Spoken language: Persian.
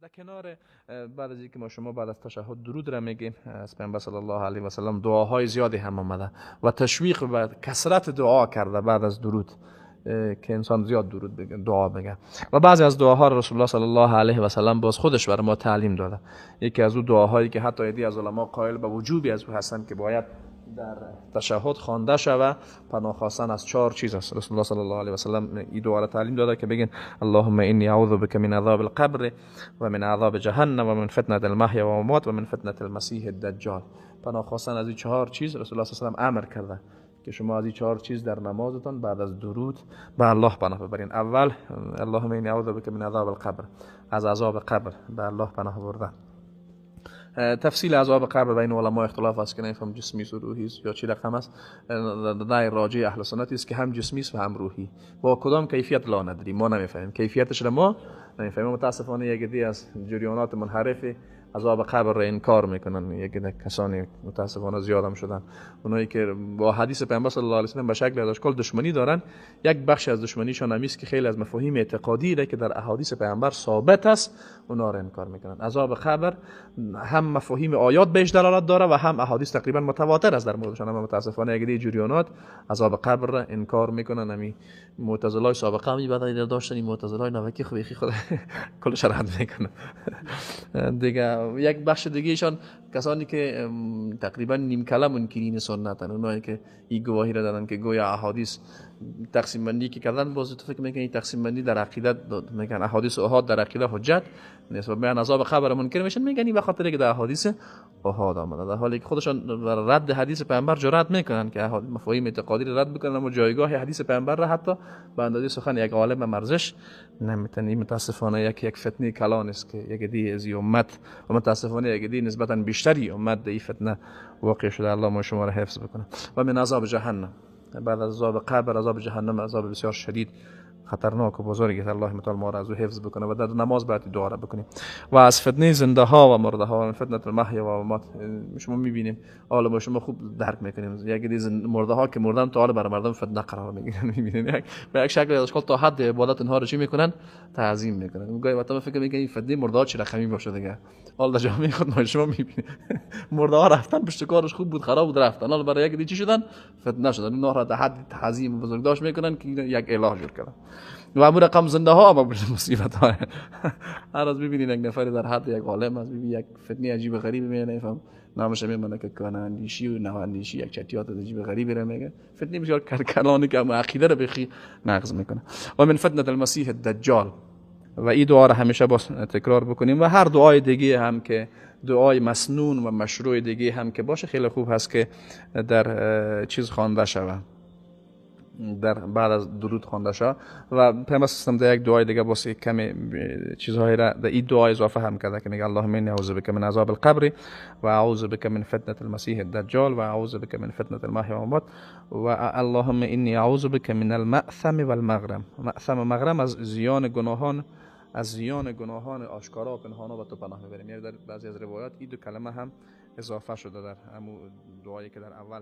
در کنار بعد از اینکه ما شما بعد از تشهد درود را میگیم، از پیامبر صلی الله علیه و سلم دعاهای زیادی هم آمده و تشویق به کثرت دعا کرده بعد از درود، که انسان زیاد درود بگه، دعا بگه. و بعضی از دعاها را رسول الله صلی الله علیه و سلم باز خودش برای ما تعلیم داده. یکی از اون دعاهایی که حتی ایدی از علما قائل به وجوبی از او هستند که باید در تشهد خوانده شود، پناه خواستن از 4 چیز است. رسول الله صلی الله علیه و سلم این دعا را تعلیم داده که بگین اللهم انی اعوذ بک من عذاب القبر و من عذاب جهنم و من فتنه المحیا و الممات و من فتنه المسیح الدجال. پناه خواستن از این 4 چیز رسول الله صلی الله علیه و سلم امر کرده که شما از این 4 چیز در نمازتان بعد از درود به الله پناه ببرین. اول اللهم انی اعوذ بک من عذاب القبر، از عذاب قبر به الله پناه بردن. تفصیل عذاب قبر بین علما اختلاف است که نفهم جسمی است و روحی است یا چی رقم است. رأی راجع اهل سنت است که هم جسمی است و هم روحی. با کدام کیفیت لا نداریم، ما نمیفهمیم کیفیتش را، ما نمیفهمیم. متاسفانه یک دی از جریانات منحرف عذاب قبر را انکار میکنن. یک کسانی متاسفانه زیاد هم شدن، اونایی که با حدیث پیامبر صلی الله علیه و سلم به شکل اشکال دشمنی دارن. یک بخش از دشمنیشان هم است که خیلی از مفاهیم اعتقادی را که در احادیث پیامبر ثابت است اونا را انکار میکنن. عذاب قبر هم مفاهیم آیات بهش دلالت داره و هم احادیث تقریبا متواتر است در موردشان، اما متاسفانه یک دی جریانات عذاب قبر را انکار میکنن. همین معتزلای سابقه هم بعد داشتن، این معتزلای نوکی خودی خود کلش رد میکنن دیگه. یک بخش دیگه ایشان کسانی که تقریبا نیم کلم منکرین سنتن، اونایی که این گواهی را دادن که گویا احادیث تقسیم بندی که کردن، باز تو فکر میکنی این تقسیم بندی در عقیده میگن احادیث احاد در عقیده حجت نیست و بیان عذاب قبر منکر میشن، میگن این به خاطر که در احادیث احاد آمده، در حالی که خودشان بر رد حدیث پیامبر جرأت میکنن که مفاهیم اعتقادی را رد بکنن، اما جایگاه حدیث پیامبر را حتی به اندازه سخن یک عالم مرزش نمیتونی. متاسفانه یک فتنه کلان است که یک دی از امت و متاسفانه یک دی نسبتا بیشتری امت در این فتنه واقع شده. الله ما شما را حفظ بکنه. و من عذاب جهنم، بعد از عذاب قبر عذاب جهنم عذاب بسیار شدید خطرناک و بزرگی است. الله متعال ما را از او حفظ بکنه و در نماز باید دعا را بکنیم. و از فتنه زنده ها و مرده ها و فتنه المحیا و الممات، شما میبینیم حالا شما خوب درک میکنیم یک دی مرده ها که مردن تا حالا بر مردم فتنه قرار میگیرن، میبینید به یک شکل اشکال تا حد عبادت اینها رو چی میکنن، تعظیم میکنن. گاهی وقتا فکر میکنن این فتنه مرده ها چه رقمی باشه دیگه. حالا در جامعه خود ما شما میبینید مرده ها رفتن پشت کارش خوب بود خراب بود رفتن، حالا برای یک دی چی شدن، فتنه شدن. اینا را در حد تعظیم بزرگ داشت میکنن که یک اله جور کردن. و امور رقم زنده ها اما مصیبت ها هر از ببینید یک نفر در حد یک عالم از ببینید یک فتنه عجیب غریب میاد، نفهم نامش میمونه که کانه اندیشی و نه اندیشی یک چتیات عجیب غریبی را میگه. فتنه بسیار کلانی که عقیده را بخی نقض میکنه. و من فتنه المسیح الدجال، و این دعا را همیشه باز تکرار بکنیم. و هر دعای دیگه هم که دعای مسنون و مشروع دیگه هم که باشه خیلی خوب هست که در چیز خوانده شود، در بعد از درود خوانده شد. و پیامبر سیستم در یک دعای دیگه واسه کمی چیزهایی را در این دعای اضافه هم کرده که میگه اللهم انی اعوذ بک من عذاب القبر و اعوذ بک من فتنه المسیح الدجال و اعوذ بک من فتنه المحیا و الممات و اللهم انی اعوذ بک من المأثم والمغرم. مأثم و مغرم از زیان گناهان، از زیان گناهان آشکارا و پنهانا و تو پناه میبریم. یعنی در بعضی از روایات این دو کلمه هم اضافه شده در همون دعایی که در اول